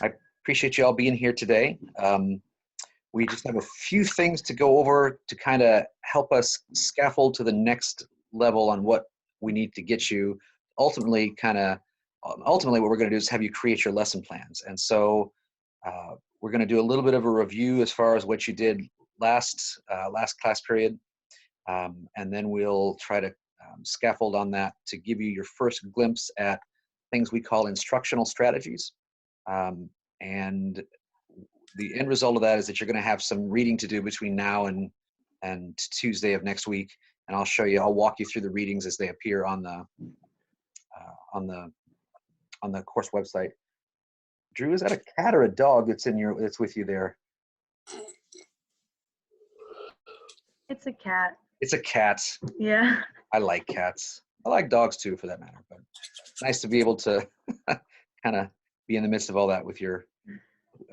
I appreciate you all being here today. We just have a few things to go over to kind of help us scaffold to the next level on what we need to get you. Ultimately, ultimately what we're going to do is have you create your lesson plans. And so we're going to do a little bit of a review as far as what you did last class period. And then we'll try to scaffold on that to give you your first glimpse at things we call instructional strategies. And the end result of that is that you're going to have some reading to do between now and Tuesday of next week. And I'll walk you through the readings as they appear on the course website. Drew, is that a cat or a dog that's with you there? It's a cat. It's a cat. Yeah. I like cats. I like dogs too, for that matter. But it's nice to be able to kind of be in the midst of all that with your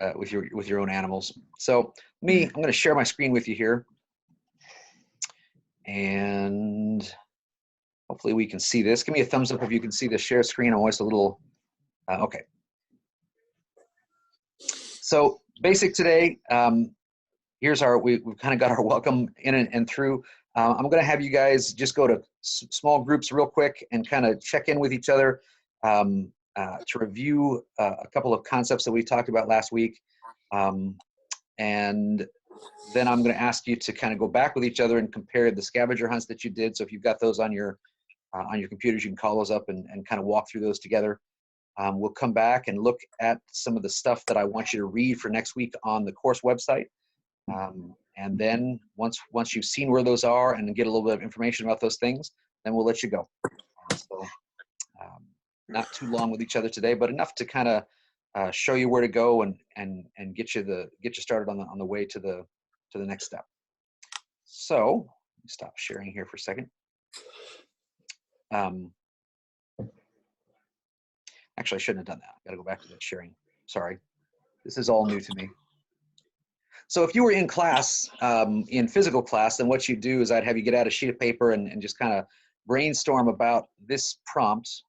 own animals. So I'm going to share my screen with you here, and hopefully we can see this. Give me a thumbs up if you can see the share screen. I'm always a little okay. So basic today. Here's we've kind of got our welcome in and through. I'm going to have you guys just go to small groups real quick and kind of check in with each other to review a couple of concepts that we talked about last week. And then I'm going to ask you to kind of go back with each other and compare the scavenger hunts that you did. So if you've got those on your computers, you can call those up and kind of walk through those together. We'll come back and look at some of the stuff that I want you to read for next week on the course website. And then once you've seen where those are and get a little bit of information about those things, then we'll let you go. So not too long with each other today, but enough to kind of show you where to go and get you started on the way to the next step. So let me stop sharing here for a second. Actually, I shouldn't have done that. I got to go back to that sharing. Sorry, this is all new to me. So if you were in class, in physical class, then what you do is I'd have you get out a sheet of paper and just kind of brainstorm about this prompt,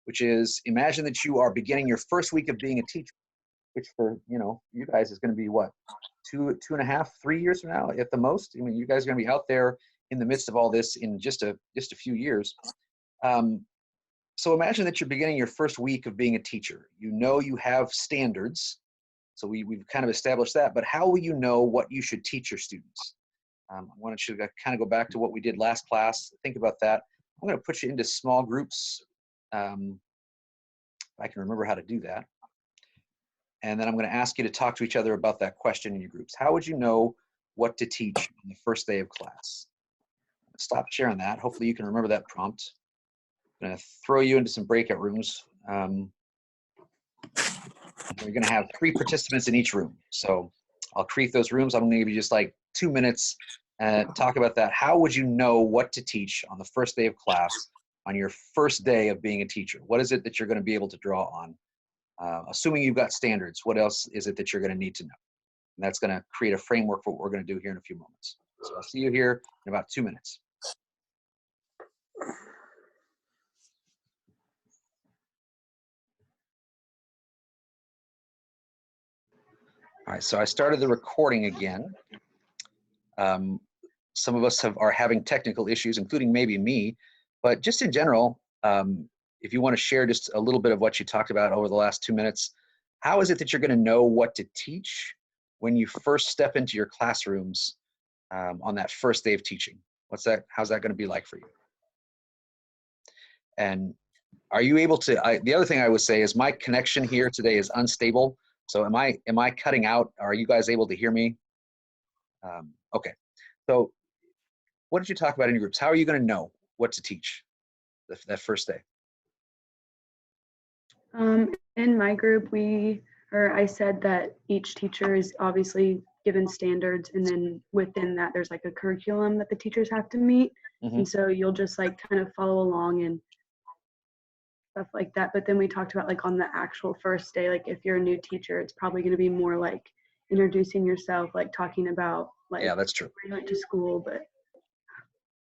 which is imagine that you are beginning your first week of being a teacher, which for you guys is going to be what, 2.5, 3 years from now at the most. I mean, you guys are going to be out there in the midst of all this in just a few years. So imagine that you're beginning your first week of being a teacher. You have standards. So we've kind of established that, but how will you know what you should teach your students? I want you to kind of go back to what we did last class. Think about that. I'm going to put you into small groups. If I can remember how to do that. And then I'm going to ask you to talk to each other about that question in your groups. How would you know what to teach on the first day of class? Stop sharing that. Hopefully you can remember that prompt. I'm going to throw you into some breakout rooms. We're going to have 3 participants in each room. So I'll create those rooms. I'm going to give you just like 2 minutes and talk about that. How would you know what to teach on the first day of class, on your first day of being a teacher? What is it that you're going to be able to draw on? Assuming you've got standards, what else is it that you're going to need to know? And that's going to create a framework for what we're going to do here in a few moments. So I'll see you here in about 2 minutes. All right, so I started the recording again. Some of us are having technical issues, including maybe me, but just in general, if you want to share just a little bit of what you talked about over the last 2 minutes, how is it that you're going to know what to teach when you first step into your classrooms on that first day of teaching? How's that going to be like for you? And are you able to, the other thing I would say is my connection here today is unstable. So am I cutting out? Are you guys able to hear me? Okay. So what did you talk about in your groups? How are you going to know what to teach that first day? In my group, I said that each teacher is obviously given standards, and then within that, there's like a curriculum that the teachers have to meet. Mm-hmm. And so you'll just like kind of follow along and stuff like that. But then we talked about like on the actual first day, like if you're a new teacher, it's probably going to be more like introducing yourself, like talking about like, yeah, that's true, where you went to school. But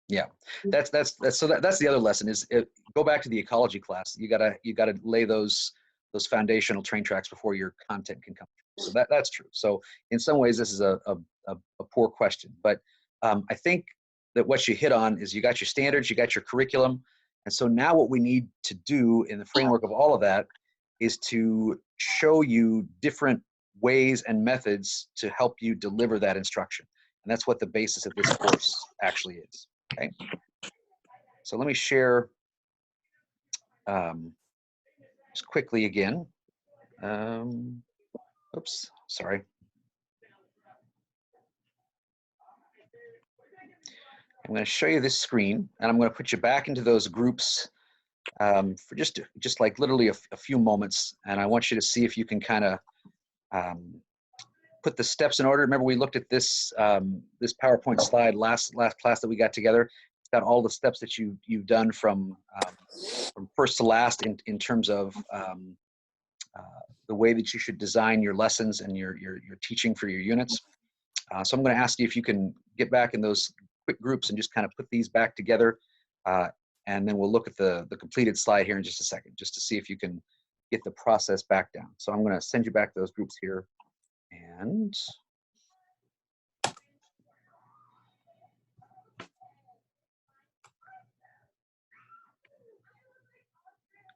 yeah, that's the other lesson is go back to the ecology class. You gotta lay those those foundational train tracks before your content can come through. So that's true. So in some ways, this is a poor question, but I think that what you hit on is you got your standards, you got your curriculum, and so now what we need to do in the framework of all of that is to show you different ways and methods to help you deliver that instruction. And that's what the basis of this course actually is, okay? So let me share just quickly again. Oops, sorry. I'm going to show you this screen, and I'm going to put you back into those groups for just like literally a few moments, and I want you to see if you can kind of put the steps in order. Remember, we looked at this this PowerPoint slide last class that we got together. It's got all the steps that you've done from first to last in terms of the way that you should design your lessons and your teaching for your units. So I'm going to ask you if you can get back in those quick groups and just kind of put these back together. And then we'll look at the completed slide here in just a second, just to see if you can get the process back down. So I'm going to send you back those groups here. And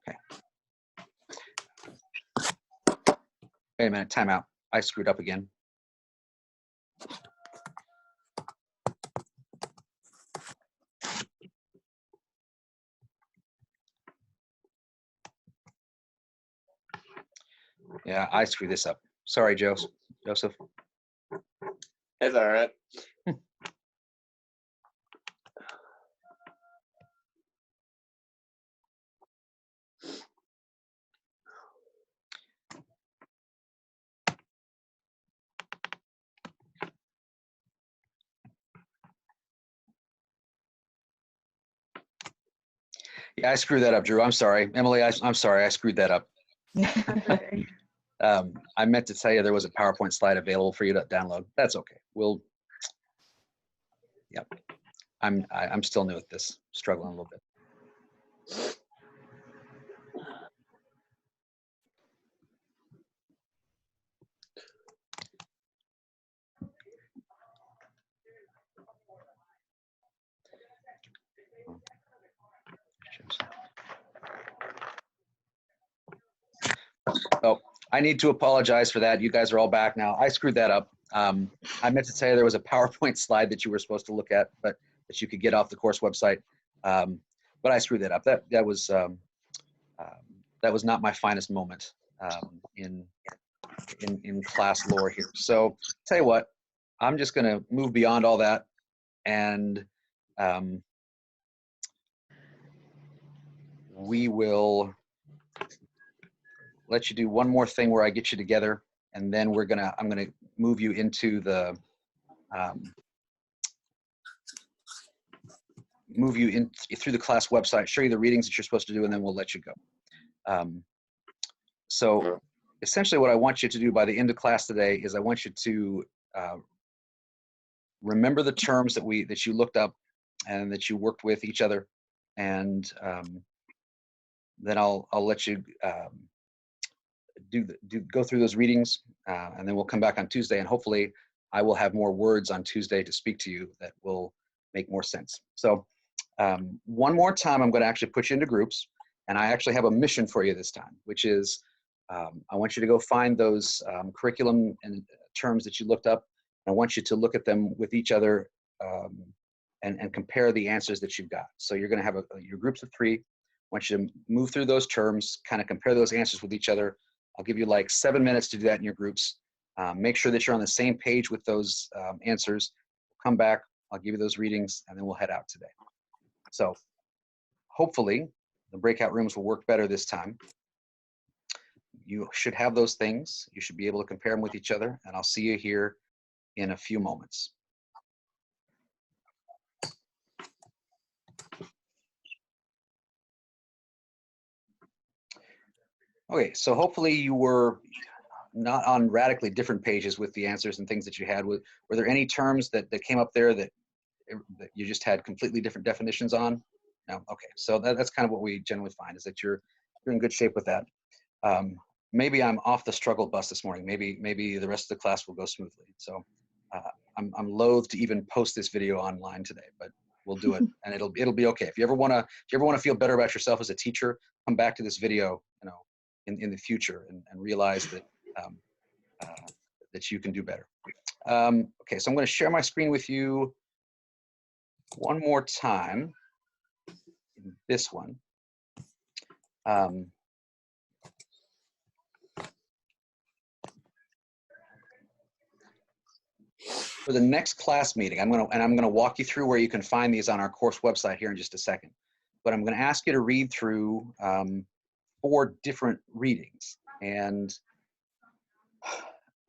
okay. Wait a minute, time out. I screwed up again. Yeah, I screwed this up. Sorry, Joseph. It's all right. Yeah, I screwed that up, Drew. I'm sorry. Emily, I'm sorry. I screwed that up. Okay. I meant to tell you there was a PowerPoint slide available for you to download. That's okay. Yep. I'm still new at this, struggling a little bit. Oh, I need to apologize for that. You guys are all back now. I screwed that up. I meant to tell you there was a PowerPoint slide that you were supposed to look at, but that you could get off the course website. But I screwed that up. That was not my finest moment in class lore here. So tell you what, I'm just going to move beyond all that, and we will let you do one more thing where I get you together, and then I'm gonna move you into the move you in through the class website, show you the readings that you're supposed to do, and then we'll let you go. So essentially what I want you to do by the end of class today is I want you to remember the terms that you looked up and that you worked with each other, and then I'll let you go through those readings, and then we'll come back on Tuesday, and hopefully I will have more words on Tuesday to speak to you that will make more sense. So one more time, I'm going to actually put you into groups, and I actually have a mission for you this time, which is I want you to go find those curriculum and terms that you looked up. I want you to look at them with each other and compare the answers that you've got. So you're going to have your groups of 3. I want you to move through those terms, kind of compare those answers with each other. I'll give you like 7 minutes to do that in your groups. Make sure that you're on the same page with those answers. Come back, I'll give you those readings, and then we'll head out today. So hopefully the breakout rooms will work better this time. You should have those things. You should be able to compare them with each other, and I'll see you here in a few moments. Okay, so hopefully you were not on radically different pages with the answers and things that you had. Were there any terms that came up there that you just had completely different definitions on? No? Okay, so that's kind of what we generally find, is that you're in good shape with that. maybe I'm off the struggle bus this morning. Maybe the rest of the class will go smoothly. So I'm loath to even post this video online today, but we'll do it, and it'll be okay. If you ever want to feel better about yourself as a teacher, come back to this video, in the future, and realize that that you can do better. Okay, so I'm going to share my screen with you one more time. In this one. For the next class meeting, I'm going to walk you through where you can find these on our course website here in just a second. But I'm going to ask you to read through 4 different readings. And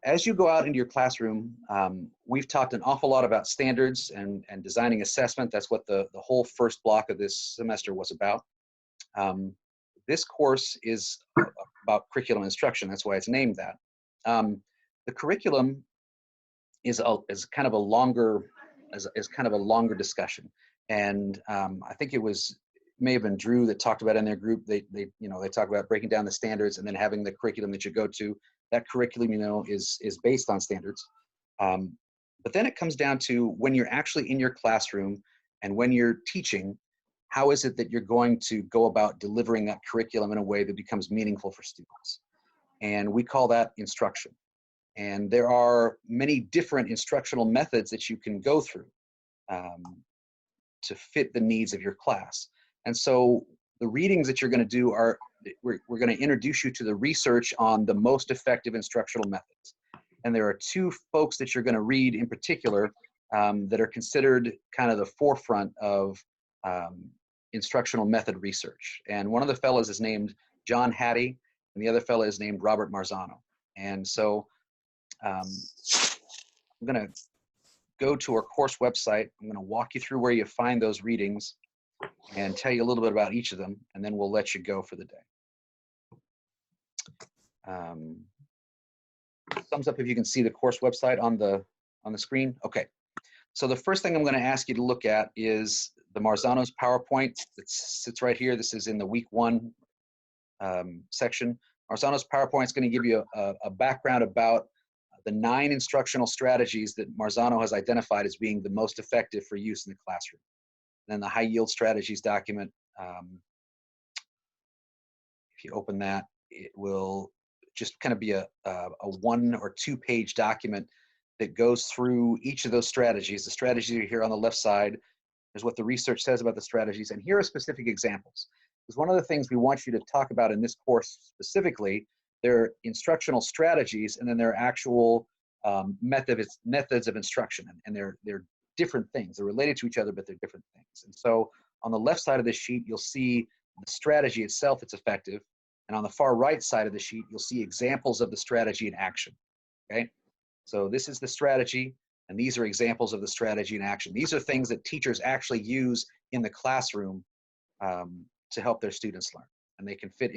as you go out into your classroom, we've talked an awful lot about standards and designing assessment. That's what the whole first block of this semester was about. This course is about curriculum instruction. That's why it's named that. The curriculum is kind of a longer discussion, and I think it may have been Drew that talked about in their group. They talk about breaking down the standards and then having the curriculum that you go to. That curriculum, is based on standards, but then it comes down to when you're actually in your classroom and when you're teaching, how is it that you're going to go about delivering that curriculum in a way that becomes meaningful for students? And we call that instruction. And there are many different instructional methods that you can go through to fit the needs of your class. And so the readings that you're going to do we're going to introduce you to the research on the most effective instructional methods. And there are 2 folks that you're going to read in particular that are considered kind of the forefront of instructional method research. And one of the fellows is named John Hattie, and the other fellow is named Robert Marzano. And so I'm going to go to our course website. I'm going to walk you through where you find those readings and tell you a little bit about each of them, and then we'll let you go for the day. Thumbs up if you can see the course website on the screen. Okay. So the first thing I'm going to ask you to look at is the Marzano's PowerPoint that sits right here. This is in the week 1 section. Marzano's PowerPoint is going to give you a background about the 9 instructional strategies that Marzano has identified as being the most effective for use in the classroom. And then the high yield strategies document, if you open that, it will just kind of be a 1 or 2 page document that goes through each of those strategies. The strategies are here on the left side. There's what the research says about the strategies, and here are specific examples. Because one of the things we want you to talk about in this course specifically, they're instructional strategies, and then they're actual methods of instruction, and they're different things. They're related to each other, but they're different things. And so on the left side of this sheet, you'll see the strategy itself that's effective, and on the far right side of the sheet, you'll see examples of the strategy in action. Okay, so this is the strategy, and these are examples of the strategy in action. These are things that teachers actually use in the classroom to help their students learn, and they can fit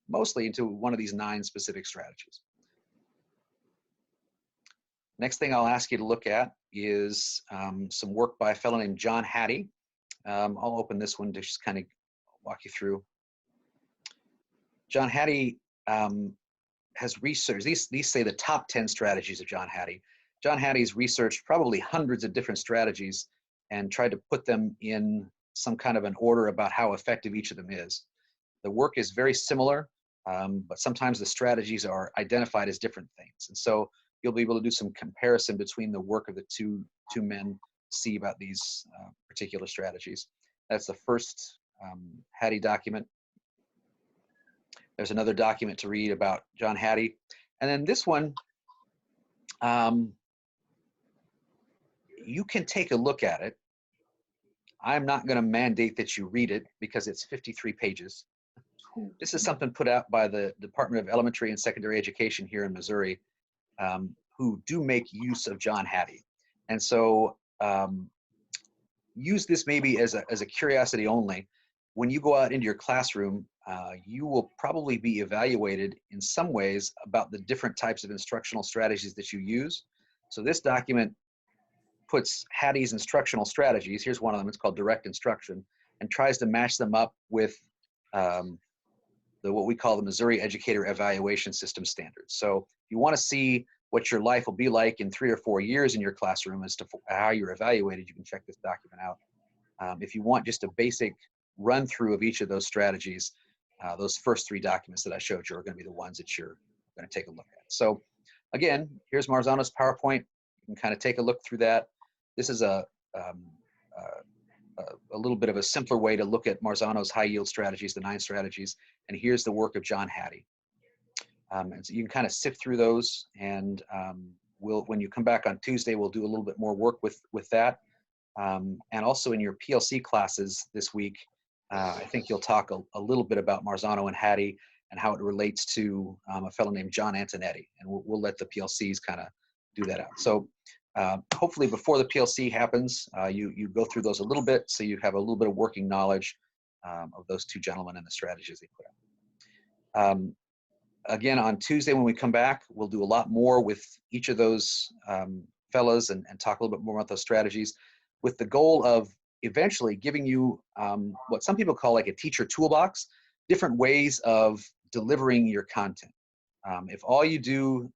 mostly into one of these 9 specific strategies. Next thing I'll ask you to look at is some work by a fellow named John Hattie. I'll open this one to just kind of walk you through. John Hattie has researched, these say the top 10 strategies of John Hattie. John Hattie's researched probably hundreds of different strategies and tried to put them in some kind of an order about how effective each of them is. The work is very similar, but sometimes the strategies are identified as different things. And so you'll be able to do some comparison between the work of the two men to see about these particular strategies. That's the first Hattie document. There's another document to read about John Hattie. And then this one, you can take a look at it. I'm not going to mandate that you read it because it's 53 pages. This is something put out by the Department of Elementary and Secondary Education here in Missouri, who do make use of John Hattie. And so use this maybe as a curiosity only. When you go out into your classroom, you will probably be evaluated in some ways about the different types of instructional strategies that you use. So this document puts Hattie's instructional strategies, here's one of them, it's called direct instruction, and tries to match them up with what we call the Missouri Educator Evaluation System standards. So if you want to see what your life will be like in 3 or 4 years in your classroom as to how you're evaluated, you can check this document out. If you want just a basic run through of each of those strategies, those first 3 documents that I showed you are going to be the ones that you're going to take a look at. So again, here's Marzano's PowerPoint. You can kind of take a look through that. This is a little bit of a simpler way to look at Marzano's high yield strategies, the 9 strategies. And here's the work of John Hattie. And so you can kind of sift through those, and when you come back on Tuesday, we'll do a little bit more work with that. And also in your PLC classes this week, I think you'll talk a little bit about Marzano and Hattie and how it relates to a fellow named John Antonetti. And we'll let the PLCs kind of do that out. So hopefully before the PLC happens, you go through those a little bit so you have a little bit of working knowledge of those 2 gentlemen and the strategies they put out. Again, on Tuesday when we come back, we'll do a lot more with each of those fellas and talk a little bit more about those strategies, with the goal of eventually giving you what some people call like a teacher toolbox, different ways of delivering your content. If all you do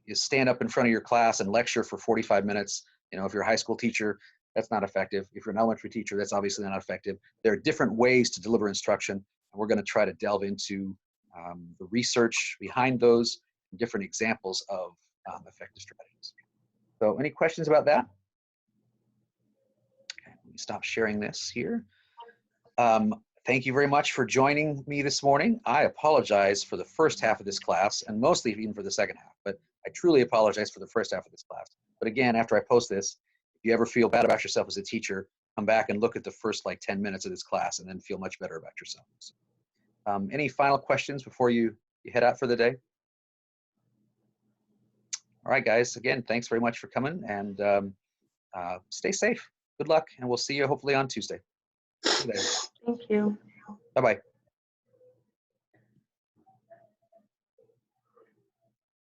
is stand up in front of your class and lecture for 45 minutes, if you're a high school teacher, that's not effective. If you're an elementary teacher, that's obviously not effective. There are different ways to deliver instruction, and we're going to try to delve into the research behind those, different examples of effective strategies. So any questions about that? Okay, let me stop sharing this here. Thank you very much for joining me this morning. I apologize for the first half of this class, and mostly even for the second half, but I truly apologize for the first half of this class. But again, after I post this, if you ever feel bad about yourself as a teacher, come back and look at the first like 10 minutes of this class and then feel much better about yourself. So, any final questions before you head out for the day? All right, guys, again, thanks very much for coming, and stay safe. Good luck, and we'll see you hopefully on Tuesday. Thank you. Bye-bye.